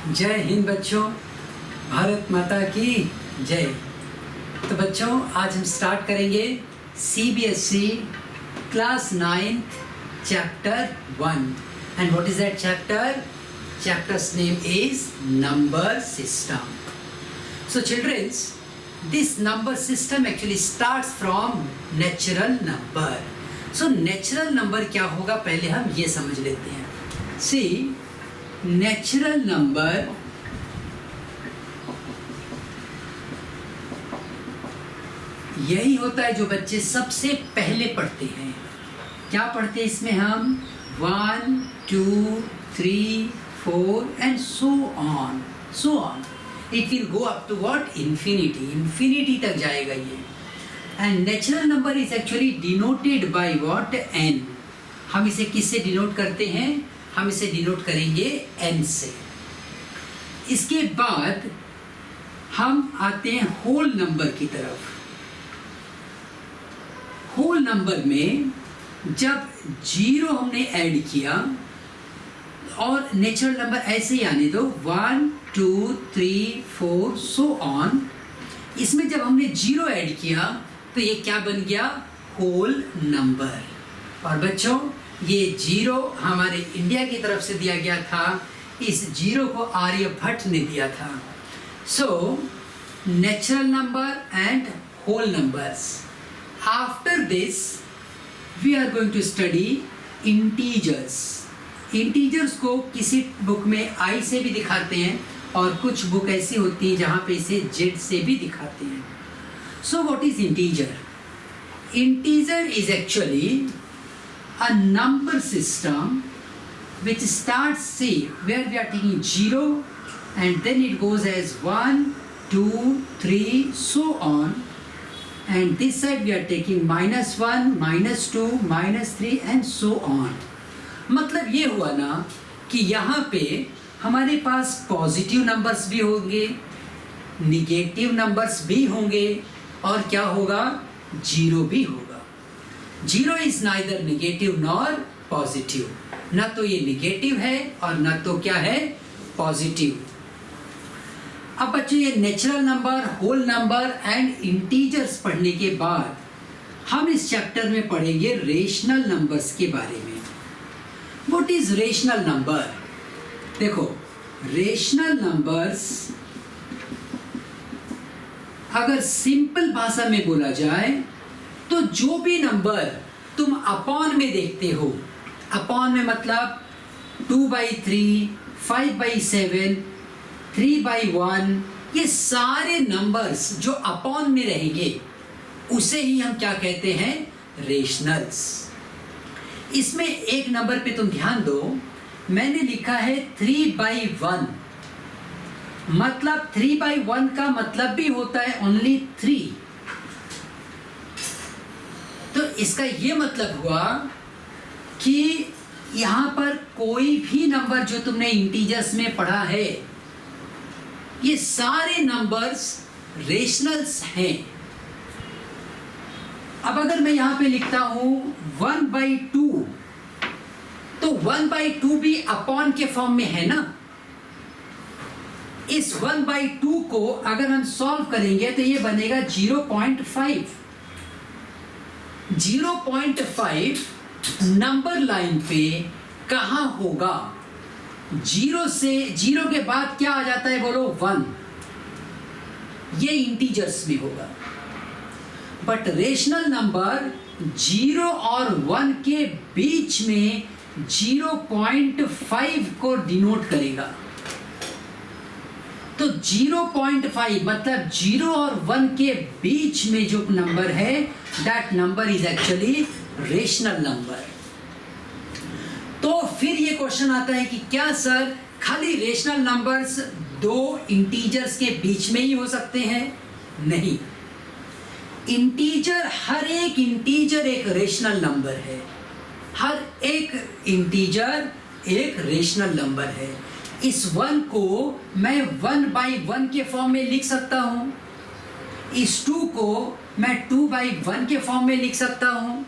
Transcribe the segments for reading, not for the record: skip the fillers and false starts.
जय हिंद बच्चों, भारत माता की जय। तो बच्चों आज हम स्टार्ट करेंगे CBSE class 9th chapter 1 and what is that chapter? Chapter's name is number system. So childrens, this number system actually starts from natural number. So natural number क्या होगा पहले हम ये समझ लेते हैं। See, natural number यही होता है जो बच्चे सबसे पहले पढ़ते हैं। क्या पढ़ते हैं इसमें हम? 1, 2, 3, 4 and so on. It will go up to what? Infinity. Infinity तक जाएगा ये। And natural number is actually denoted by what? N. हम इसे किससे डिनोट करते हैं? हम इसे डिनोट करेंगे N से। इसके बाद हम आते हैं होल नंबर की तरफ। होल नंबर में जब 0 हमने ऐड किया और नेचुरल नंबर ऐसे ही आने दो 1, 2, 3, 4 सो ऑन। इसमें जब हमने 0 ऐड किया तो ये क्या बन गया? Whole number. और बच्चों ये 0 हमारे इंडिया की तरफ से दिया गया था। इस 0 को आर्यभट्ट ने दिया था। So natural number and whole numbers. After this we are going to study integers. Integers को किसी बुक में आई से भी दिखाते हैं और कुछ बुक ऐसी होती है जहाँ पे इसे जेड से भी दिखाते हैं। So what is integer? Integer is actually a number system which starts, see, where we are taking 0 and then it goes as 1, 2, 3 so on, and this side we are taking -1, -2, -3 and so on. मतलब ये हुआ ना कि यहाँ पे हमारे पास positive numbers भी होंगे, निगेटिव नंबर्स भी होंगे और क्या होगा? 0 भी होगा। 0 is neither negative nor positive. ना तो ये निगेटिव है और ना तो क्या है? पॉजिटिव। अब बच्चों ये natural number, whole number and integers पढ़ने के बाद हम इस चैप्टर में पढ़ेंगे रेशनल नंबर्स के बारे में। What is rational number? देखो, रेशनल नंबर्स अगर सिंपल भाषा में बोला जाए तो जो भी नंबर तुम अपॉन में देखते हो, अपॉन में मतलब 2/3, 5/7, 3/1, ये सारे नंबर्स जो अपॉन में रहेंगे उसे ही हम क्या कहते हैं? रेशनल्स। इसमें एक नंबर पे तुम ध्यान दो, मैंने लिखा है 3/1। मतलब 3/1 का मतलब भी होता है ओनली 3। तो इसका ये मतलब हुआ कि यहाँ पर कोई भी नंबर जो तुमने इंटीजर्स में पढ़ा है, ये सारे नंबर्स रेशनल्स हैं। अब अगर मैं यहाँ पे लिखता हूँ 1/2, तो 1/2 भी अपॉन के फॉर्म में है ना। इस 1/2 को अगर हम सॉल्व करेंगे तो ये बनेगा 0.5। 0.5 नंबर लाइन पे कहाँ होगा? 0 के बाद क्या आ जाता है बोलो? 1। ये इंटीजर्स में होगा। बट रेशनल नंबर 0 और 1 के बीच में 0.5 को डिनोट करेगा। तो 0.5 मतलब 0 और 1 के बीच में जो नंबर है, that number is actually rational number. तो फिर ये क्वेश्चन आता है कि क्या सर खाली रेशनल नंबर्स 2 इंटीजर्स के बीच में ही हो सकते हैं? नहीं, इंटीजर, हर एक इंटीजर एक रेशनल नंबर है। हर एक इंटीजर एक रेशनल नंबर है। इस 1 को मैं 1/1 के फॉर्म में लिख सकता हूँ। इस 2 को मैं 2/1 के फॉर्म में लिख सकता हूँ।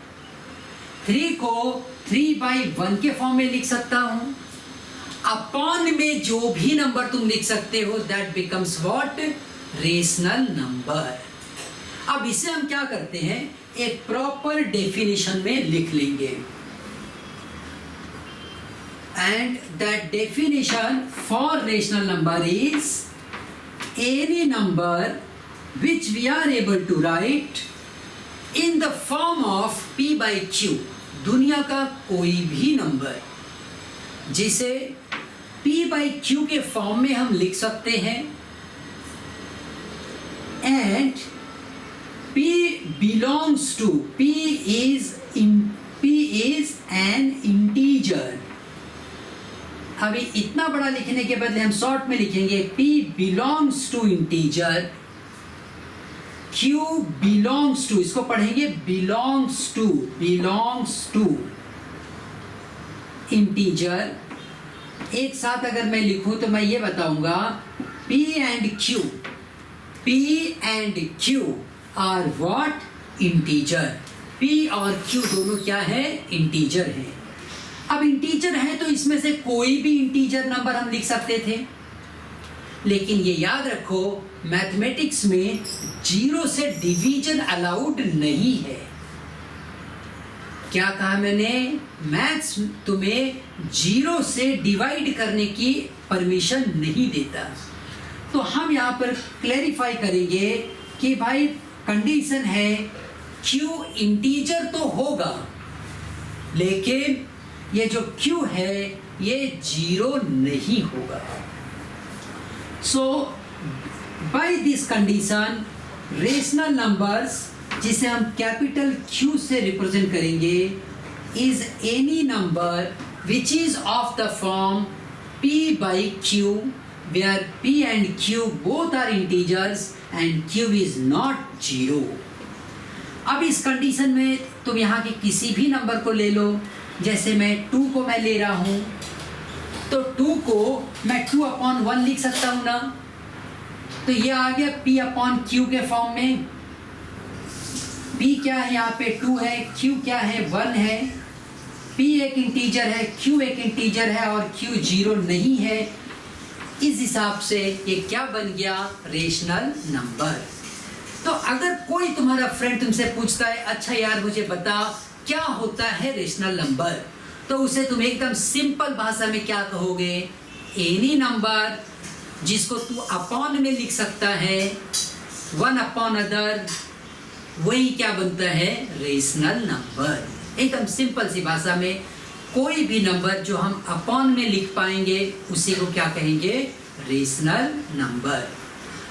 3 को 3/1 के फॉर्म में लिख सकता हूँ। अपॉन में जो भी नंबर तुम लिख सकते हो that becomes what, rational number. अब इसे हम क्या करते हैं, एक प्रॉपर डेफिनेशन में लिख लेंगे। And that definition for rational number is any number which we are able to write in the form of p by q, दुनिया का कोई भी नंबर जिसे p by q के फॉर्म में हम लिख सकते हैं, and p belongs to, p is an integer। अभी इतना बड़ा लिखने के बदले हम शॉर्ट में लिखेंगे p belongs to integer, q belongs to, इसको पढ़ेंगे belongs to integer। एक साथ अगर मैं लिखूं तो मैं ये बताऊंगा p and q are what, integer। p और q दोनों क्या है, इंटीजर है। अब इंटीजर है तो इसमें से कोई भी इंटीजर नंबर हम लिख सकते थे, लेकिन ये याद रखो मैथमेटिक्स में जीरो से डिवीजन अलाउड नहीं है। क्या कहा मैंने, मैथ्स तुम्हें जीरो से डिवाइड करने की परमिशन नहीं देता। तो हम यहाँ पर क्लैरिफाई करेंगे कि भाई कंडीशन है q इंटीजर तो होगा, लेकिन ये जो q है ये जीरो नहीं होगा। So by this condition rational numbers, जिसे हम कैपिटल Q से रिप्रेजेंट करेंगे, is any number which is of the form p by q where p and q both are integers and q is not zero। अब इस condition में तुम यहाँ के किसी भी नंबर को ले लो, जैसे मैं 2 को मैं ले रहा हूँ, तो 2 को मैं 2/1 लिख सकता हूँ ना, तो ये आ गया p/q के फॉर्म में। p क्या है यहाँ पे 2 है, q क्या है 1 है, p एक इंटीजर है, q एक इंटीजर है और q जीरो नहीं है। इस हिसाब से ये क्या बन गया, रेशनल नंबर। तो अगर कोई तुम्हारा फ्रेंड तुमसे पूछता है अच्छा यार मुझे बता क्या होता है रेशनल नंबर, तो उसे तुम एकदम सिंपल भाषा में क्या कहोगे, एनी नंबर जिसको तू अपॉन में लिख सकता है, 1/other, वही क्या बनता है, रेशनल नंबर। एकदम सिंपल सी भाषा में कोई भी नंबर जो हम अपॉन में लिख पाएंगे उसी को क्या कहेंगे, रेशनल नंबर।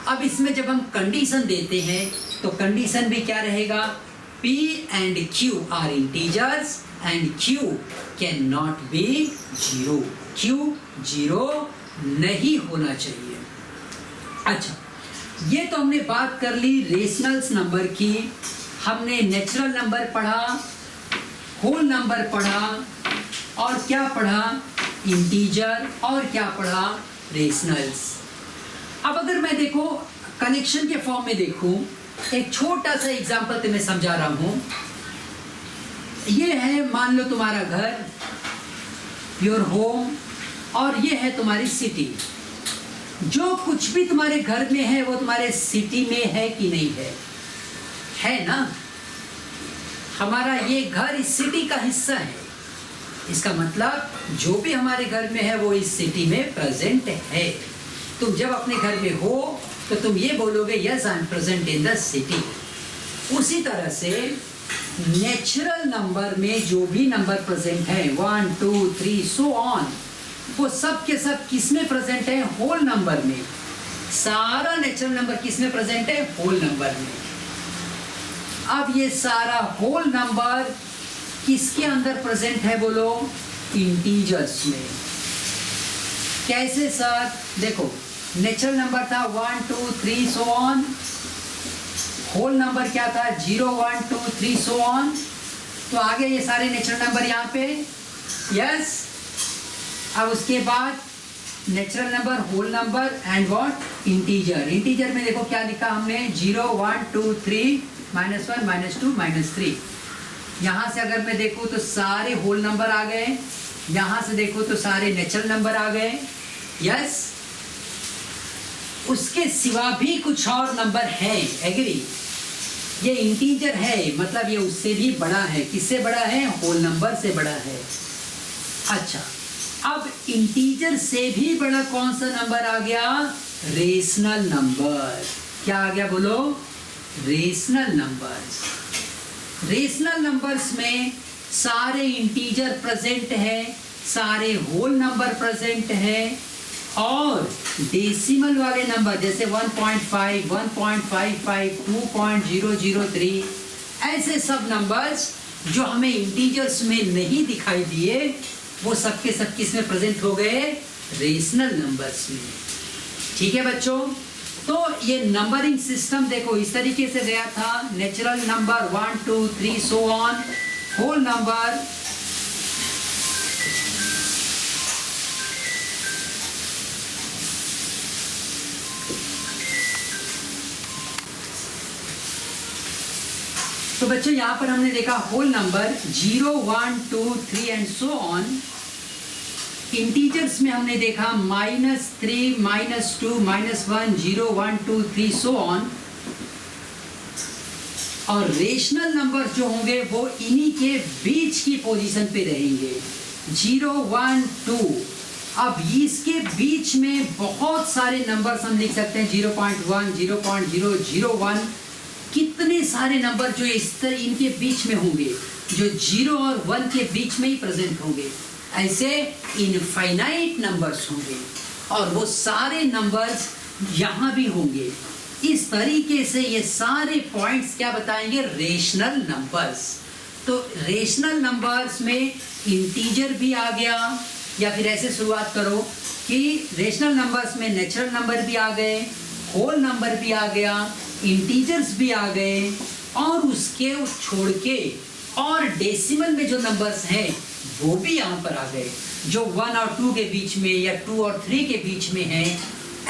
अब इसमें जब हम कंडीशन देते हैं तो कंडीशन भी क्या रहेगा, p and q are integers and q cannot be zero, q zero नहीं होना चाहिए। अच्छा, ये तो हमने बात कर ली रेशनल्स नंबर की। हमने नेचुरल नंबर पढ़ा, होल नंबर पढ़ा, और क्या पढ़ा, इंटीजर, और क्या पढ़ा, रेशनल्स। अब अगर मैं देखो कनेक्शन के फॉर्म में देखूं, एक छोटा सा एग्जांपल तुम्हें समझा रहा हूं। ये है मान लो तुम्हारा घर, योर होम, और ये है तुम्हारी सिटी। जो कुछ भी तुम्हारे घर में है वो तुम्हारे सिटी में है कि नहीं है, है ना। हमारा ये घर इस सिटी का हिस्सा है, इसका मतलब जो भी हमारे घर में है वो इस सिटी में प्रेजेंट है। तुम जब अपने घर में हो तो तुम ये बोलोगे yes I am present in the city. उसी तरह से नेचुरल नंबर में जो भी नंबर प्रेजेंट है 1 2 3 सो ऑन, वो सब के सब किस में प्रेजेंट है, होल नंबर में। सारा नेचुरल नंबर किस में प्रेजेंट है, होल नंबर में। अब ये सारा होल नंबर किसके अंदर प्रेजेंट है, बोलो, इंटीजर्स में। कैसे सर, देखो नेचुरल नंबर था 1 2 3 सो ऑन, होल नंबर क्या था 0 1 2 3 सो ऑन। तो आगे ये सारे नेचुरल नंबर यहाँ पे, यस। अब उसके बाद natural number, whole number and what, integer. Integer में देखो क्या लिखा हमने, 0 1 2 3 -1 -2 -3। यहाँ से अगर मैं देखूँ तो सारे होल नंबर आ गए, यहां से देखो तो सारे नेचुरल नंबर आ गए, यस। उसके सिवा भी कुछ और नंबर है, एग्री। ये इंटीजर है, मतलब ये उससे भी बड़ा है। किससे बड़ा है? होल नंबर से बड़ा है। अच्छा, अब इंटीजर से भी बड़ा कौन सा नंबर आ गया? Rational number. क्या आ गया बोलो? Rational numbers. रेशनल नंबर्स में सारे इंटीजर प्रेजेंट है, सारे होल नंबर प्रेजेंट है, और डेसिमल वाले नंबर जैसे 1.5, 1.55, 2.003, ऐसे सब नंबर्स जो हमें इंटीजर्स में नहीं दिखाई दिए, वो सब के सब किसमें प्रेजेंट हो गए? रेशनल नंबर्स में। ठीक है बच्चों, तो ये नंबरिंग सिस्टम देखो इस तरीके से गया था। Natural number 1, 2, 3 so on, whole number, तो बच्चों यहां पर हमने देखा whole number 0, 1, 2, 3 and so on. Integers में हमने देखा -3, -2, -1, 0, 1, 2, 3 सो ऑन। और रेशनल नंबर जो होंगे वो इन्हीं के बीच की पोजीशन पे रहेंगे, 0, 1, 2। अब इसके बीच में बहुत सारे नंबर्स हम लिख सकते हैं, 0.1, 0.001, कितने सारे नंबर जो इनके बीच में होंगे, जो 0 और 1 के बीच में ही प्रेजेंट होंगे। ऐसे इनफाइनाइट नंबर्स होंगे, और वो सारे नंबर्स यहाँ भी होंगे। इस तरीके से ये सारे पॉइंट्स क्या बताएंगे? Rational numbers. तो रेशनल नंबर्स में इंटीजर भी आ गया, या फिर ऐसे शुरुआत करो कि रेशनल नंबर्स में नेचुरल नंबर भी आ गए, होल नंबर भी आ गया, इंटीजर्स भी आ गए, और उसके छोड़ के और डेसिमल में जो नंबर्स हैं वो भी यहाँ पर आ गए, जो 1 और 2 के बीच में या 2 और 3 के बीच में हैं।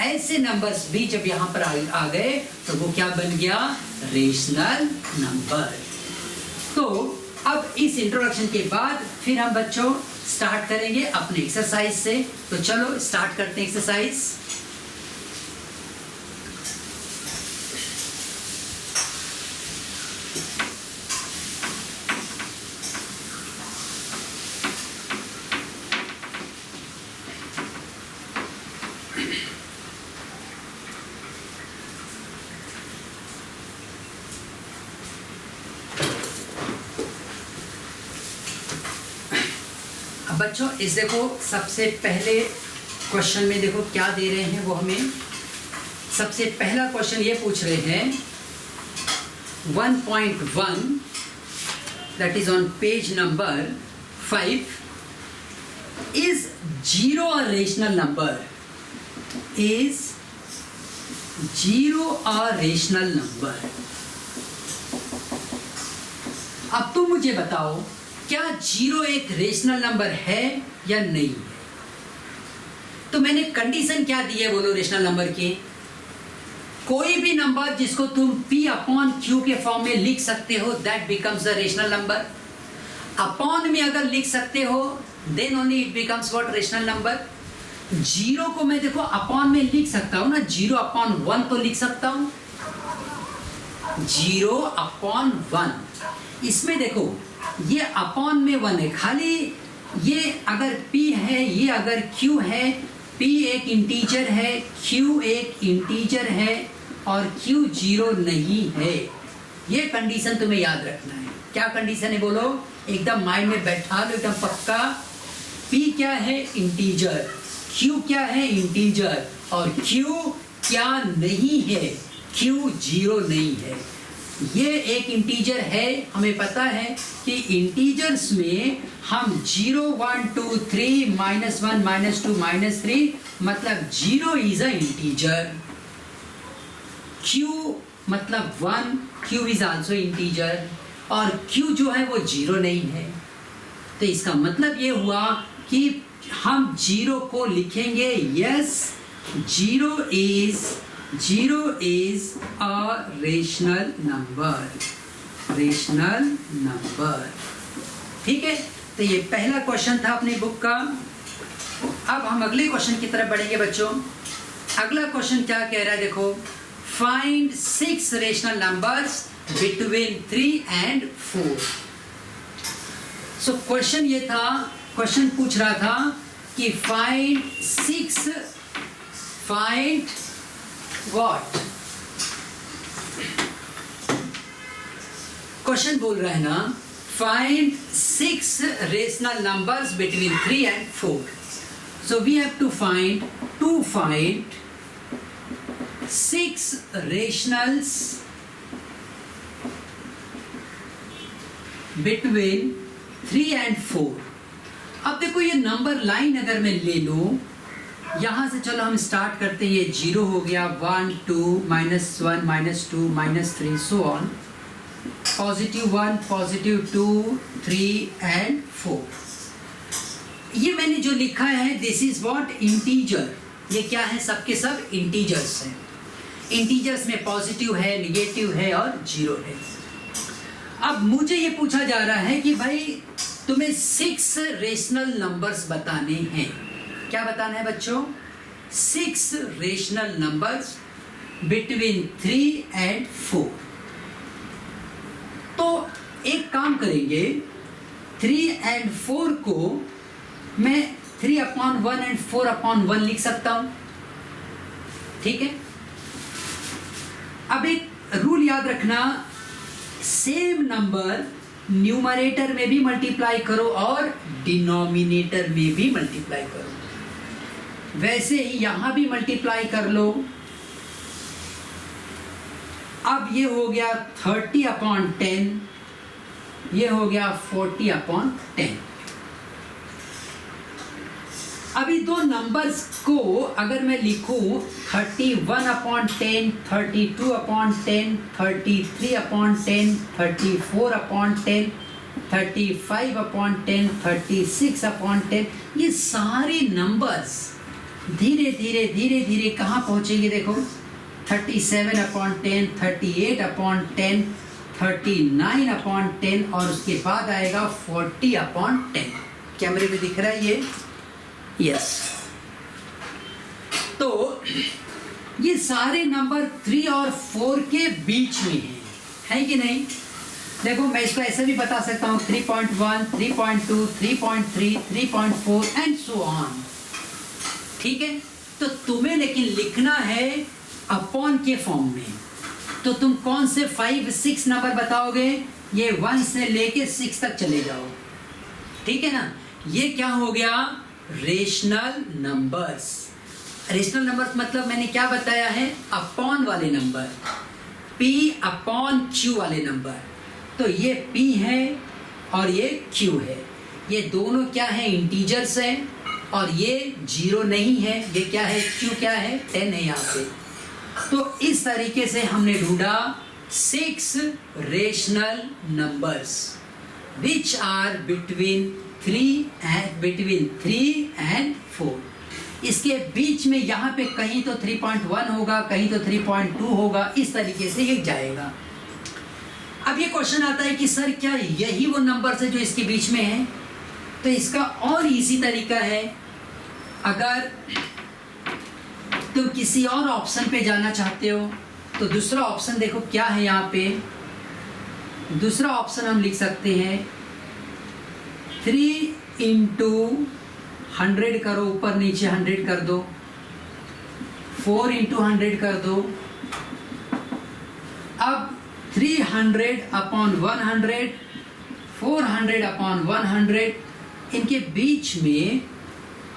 ऐसे नंबर्स भी जब यहाँ पर आ गए तो वो क्या बन गया? Rational number. तो अब इस इंट्रोडक्शन के बाद फिर हम बच्चों स्टार्ट करेंगे अपने एक्सरसाइज से। तो चलो स्टार्ट करते हैं एक्सरसाइज। बच्चों इस देखो सबसे पहले क्वेश्चन में देखो क्या दे रहे हैं वो हमें। सबसे पहला क्वेश्चन ये पूछ रहे हैं 1.1 that is on page number 5, is 0 a rational number? Is 0 a rational number? अब तुम मुझे बताओ क्या 0 एक रेशनल नंबर है या नहीं है? तो मैंने कंडीशन क्या दी है बोलो रेशनल नंबर की? कोई भी नंबर जिसको तुम P/Q के फॉर्म में लिख सकते हो that becomes a rational number. Upon में अगर लिख सकते हो then only it becomes what? Rational number. 0 को मैं देखो अपॉन में लिख सकता हूं ना, 0/1 तो लिख सकता हूं, 0/1। इसमें देखो ये अपॉन में 1 है, खाली ये अगर P है, ये अगर Q है, P एक इंटीजर है, Q एक इंटीजर है, और Q 0 नहीं है। ये कंडीशन तुम्हें याद रखना है। क्या कंडीशन है बोलो? एकदम माइंड में बैठा लो एकदम पक्का। P क्या है? इंटीजर। Q क्या है? इंटीजर। और Q क्या नहीं है? Q 0 नहीं है। ये एक इंटीजर है, हमें पता है कि इंटीजर्स में हम 0, 1, 2, 3, -1, -2, -3 मतलब 0 इज अ इंटीजर। Q मतलब 1, Q इज आल्सो इंटीजर, और Q जो है वो 0 नहीं है। तो इसका मतलब ये हुआ कि हम 0 को लिखेंगे yes 0 is a rational number। ठीक है, तो ये पहला क्वेश्चन था अपनी बुक का। अब हम अगले क्वेश्चन की तरफ बढ़ेंगे बच्चों। अगला क्वेश्चन क्या कह रहा है देखो, find 6 rational numbers between 3 and 4। So question ये था, क्वेश्चन पूछ रहा था कि फाइंड व्हाट, क्वेश्चन बोल रहा है ना, find 6 rational numbers between 3 and 4। So we have to find 6 rationals between 3 and 4। अब देखो ये नंबर लाइन अगर मैं ले लूं, यहां से चलो हम स्टार्ट करते हैं। ये 0 हो गया, 1 2 -1 -2 -3 सो ऑन, +1 +2 3 and 4। ये मैंने जो लिखा है दिस इज व्हाट, इंटीजर। ये क्या है, सबके सब इंटीजर्स हैं। इंटीजर्स में पॉजिटिव है, निगेटिव है और 0 है। अब मुझे ये पूछा जा रहा है कि भाई तुम्हें 6 रेशनल नंबर्स बताने हैं। क्या बताना है बच्चों? 6 रेशनल नंबर्स बिटवीन 3 and 4। तो एक काम करेंगे, 3 and 4 को मैं 3/1 and 4/1 लिख सकता हूं, ठीक है। अब एक रूल याद रखना, सेम नंबर न्यूमरेटर में भी मल्टीप्लाई करो और डिनोमिनेटर में भी मल्टीप्लाई करो। वैसे ही यहां भी मल्टीप्लाई कर लो। अब ये हो गया 30/10, ये हो गया 40/10। अभी दो नंबर्स को अगर मैं लिखूं 31/10, 32/10, 33/10, 34/10, 35/10, 36/10, ये सारे नंबर्स धीरे धीरे धीरे धीरे कहाँ पहुंचेंगे देखो, 37/10, 38/10, 39/10 और उसके बाद आएगा 40/10। कैमरे में दिख रहा है ये? यस। तो ये सारे नंबर 3 और 4 के बीच में है कि नहीं? देखो मैं इसको ऐसे भी बता सकता हूँ 3.1, 3.2, 3.3, 3.4 एंड सो ऑन, ठीक है। तो तुम्हें लेकिन लिखना है अपॉन के फॉर्म में। तो तुम कौन से 5, 6 नंबर बताओगे? ये 1 से लेके 6 तक चले जाओ, ठीक है ना। ये क्या हो गया? Rational numbers. रेशनल नंबर्स मतलब मैंने क्या बताया है? अपॉन वाले नंबर, P/Q वाले नंबर। तो ये P है और ये Q है। ये दोनों क्या है? इंटीजर्स है। और ये 0 नहीं है, ये क्या है? Q क्या है? 10 है यहाँ पे। तो इस तरीके से हमने ढूंढा 6 rational numbers which are between 3 and 4। इसके बीच में यहाँ पे कहीं तो 3.1 होगा, कहीं तो 3.2 होगा, इस तरीके से ये जाएगा। अब ये क्वेश्चन आता है कि सर क्या यही वो नंबर है जो इसके बीच में है? तो इसका और इजी तरीका है, अगर तुम किसी और ऑप्शन पे जाना चाहते हो तो दूसरा ऑप्शन देखो क्या है यहाँ पे। दूसरा ऑप्शन हम लिख सकते हैं 3 × 100 करो, ऊपर नीचे 100 कर दो, 4 × 100 कर दो। अब 300/100, 400/100, इनके बीच में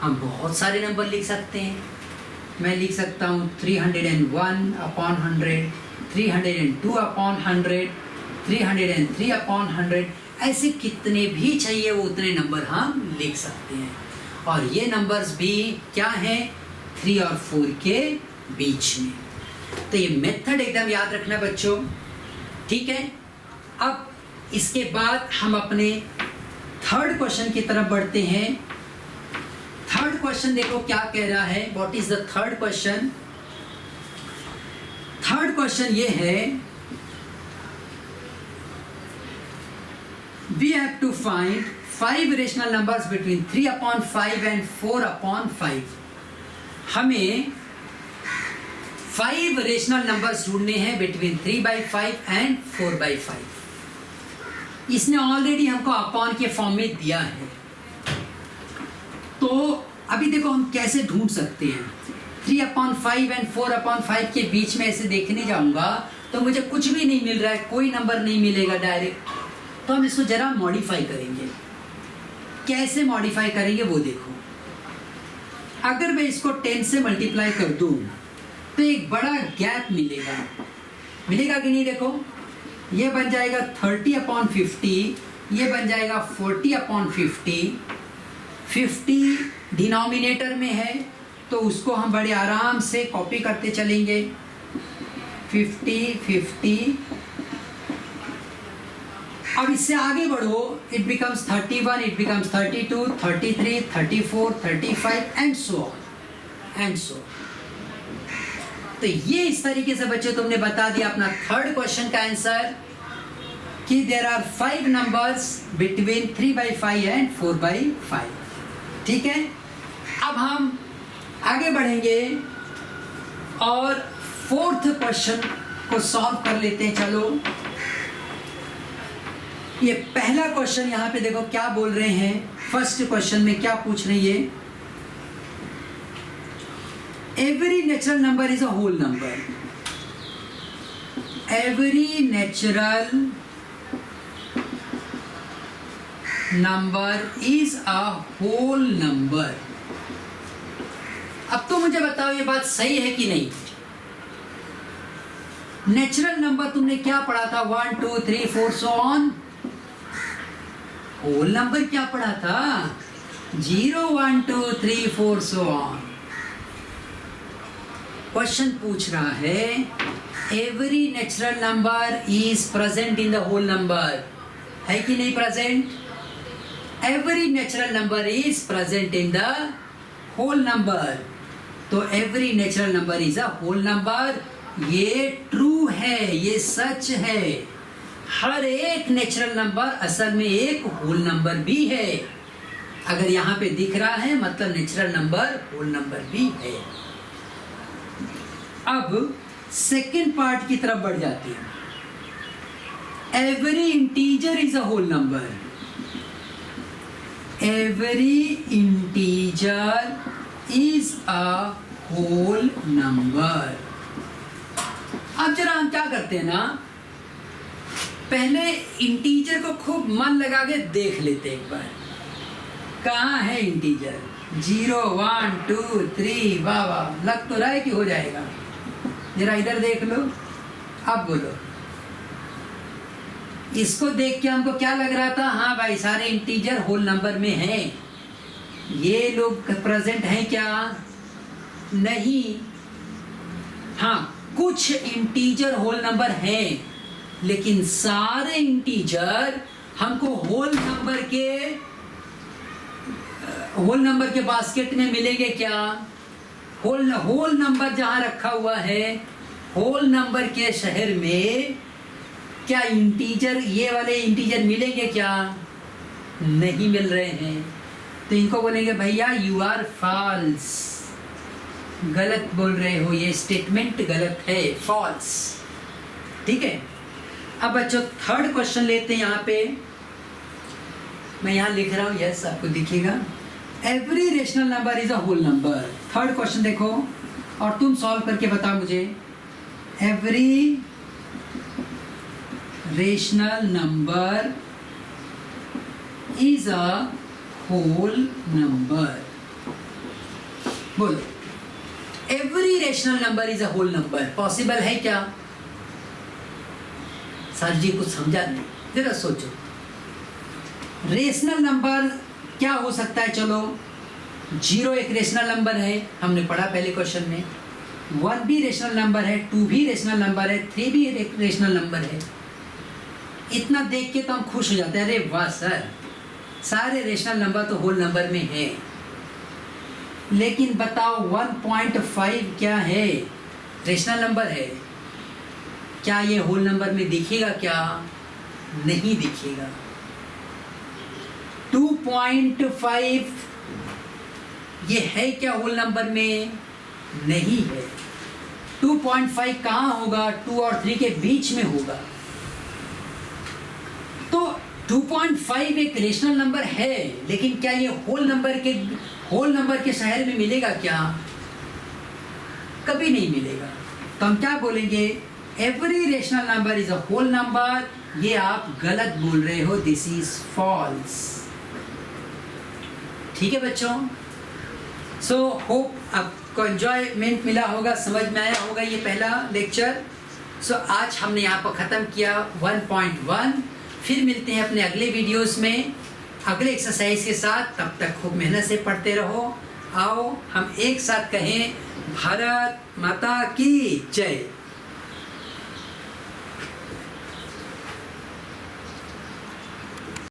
हम बहुत सारे नंबर लिख सकते हैं। मैं लिख सकता हूँ 301/100, 302/100, 303/100। ऐसे कितने भी चाहिए वो उतने नंबर हम लिख सकते हैं। और ये नंबर्स भी क्या हैं? 3 और 4 के बीच में। तो ये मेथड एकदम याद रखना बच्चों, ठीक है। अब इसके बाद हम अपने थर्ड क्वेश्चन की तरफ बढ़ते हैं। थर्ड क्वेश्चन देखो क्या कह रहा है। What is the third question? Third question ये है, we have to find 5 rational numbers between 3/5 and 4/5। हमें 5 रेशनल नंबर्स ढूंढने हैं बिटवीन 3/5 एंड 4/5। इसने ऑलरेडी हमको अपॉन के फॉर्म में दिया है, तो अभी देखो हम कैसे ढूंढ सकते हैं। 3/5 एंड 4/5 के बीच में ऐसे देखने जाऊंगा तो मुझे कुछ भी नहीं मिल रहा है, कोई नंबर नहीं मिलेगा डायरेक्ट। तो हम इसको जरा मॉडिफाई करेंगे। कैसे मॉडिफाई करेंगे वो देखो। अगर मैं इसको 10 से मल्टीप्लाई कर दूं तो एक बड़ा गैप मिलेगा, मिलेगा कि नहीं? देखो ये बन जाएगा 30/50, ये बन जाएगा 40/50। 50 डिनोमिनेटर में है तो उसको हम बड़े आराम से कॉपी करते चलेंगे। 50 अब इससे आगे बढ़ो, it becomes 31, it becomes 32, 33, 34, 35 and so on and so. तो ये इस तरीके से बच्चों तुमने बता दिया अपना थर्ड क्वेश्चन का आंसर कि there are 5 numbers between 3/5 and 4/5। ठीक है, अब हम आगे बढ़ेंगे और फोर्थ क्वेश्चन को सॉल्व कर लेते हैं। चलो ये पहला क्वेश्चन यहाँ पे देखो क्या बोल रहे हैं। फर्स्ट क्वेश्चन में क्या पूछ रही है? Every natural number is a whole number. Every natural number is a whole number. अब तो मुझे बताओ ये बात सही है कि नहीं? नेचुरल नंबर तुमने क्या पढ़ा था? 1 2 3 4 सो ऑन। होल नंबर क्या पढ़ा था? 0 1 2 3 4 सो ऑन। क्वेश्चन पूछ रहा है every natural number is present in the whole number. है कि नहीं present? Every natural number is present in the whole number. तो every natural number is a whole number. ये ट्रू है, ये सच है। हर एक नेचुरल नंबर असल में एक होल नंबर भी है। अगर यहाँ पे दिख रहा है मतलब नेचुरल नंबर होल नंबर भी है। अब सेकंड पार्ट की तरफ बढ़ जाते हैं। Every integer is a whole number. Every integer is a whole number. अब जरा हम क्या करते हैं ना, पहले इंटीजर को खूब मन लगा के देख लेते एक बार। कहाँ है इंटीजर? 0 1 2 3। वाह वाह, लग तो रहा है कि हो जाएगा। जरा इधर देख लो, अब बोलो। इसको देख के हमको क्या लग रहा था? हाँ भाई सारे इंटीजर होल नंबर में हैं। ये लोग प्रेजेंट हैं क्या? नहीं। हाँ, कुछ इंटीजर होल नंबर हैं, लेकिन सारे इंटीजर हमको होल नंबर के बास्केट में मिलेंगे क्या? होल नंबर जहां रखा हुआ है, होल नंबर के शहर में क्या इंटीजर, ये वाले इंटीजर मिलेंगे क्या? नहीं मिल रहे हैं। तो इनको बोलेंगे भैया यू आर फॉल्स, गलत बोल रहे हो, ये स्टेटमेंट गलत है, फॉल्स। ठीक है, अब बच्चों थर्ड क्वेश्चन लेते हैं। यहाँ पे मैं यहाँ लिख रहा हूँ, यस आपको दिखेगा। Every rational number is a whole number. Third question देखो और तुम सॉल्व करके बताओ मुझे। Every rational number is a whole number. बोलो, every rational number is a whole number possible है क्या? सर जी कुछ समझा नहीं, जरा सोचो। रेशनल नंबर क्या हो सकता है? चलो 0 एक रेशनल नंबर है, हमने पढ़ा पहले क्वेश्चन में। 1 भी रेशनल नंबर है, 2 भी रेशनल नंबर है, 3 भी एक रेशनल नंबर है। इतना देख के तो हम खुश हो जाते हैं, अरे वाह सर सारे रेशनल नंबर तो होल नंबर में है। लेकिन बताओ 1.5 क्या है? रेशनल नंबर है। क्या ये होल नंबर में दिखेगा क्या? नहीं दिखेगा। 2.5 ये है क्या होल नंबर में? नहीं है। 2.5 कहाँ होगा? 2 और 3 के बीच में होगा। तो 2.5 एक रेशनल नंबर है, लेकिन क्या ये होल नंबर के शहर में मिलेगा क्या? कभी नहीं मिलेगा। तो हम क्या बोलेंगे? Every rational number is a whole number. ये आप गलत बोल रहे हो, दिस इज फॉल्स। ठीक है बच्चों? सो होप आपको एंजॉयमेंट मिला होगा, समझ में आया होगा ये पहला लेक्चर। सो आज हमने यहाँ पर ख़त्म किया 1.1। फिर मिलते हैं अपने अगले वीडियोस में अगले एक्सरसाइज के साथ। तब तक खूब मेहनत से पढ़ते रहो। आओ हम एक साथ कहें, भारत माता की जय।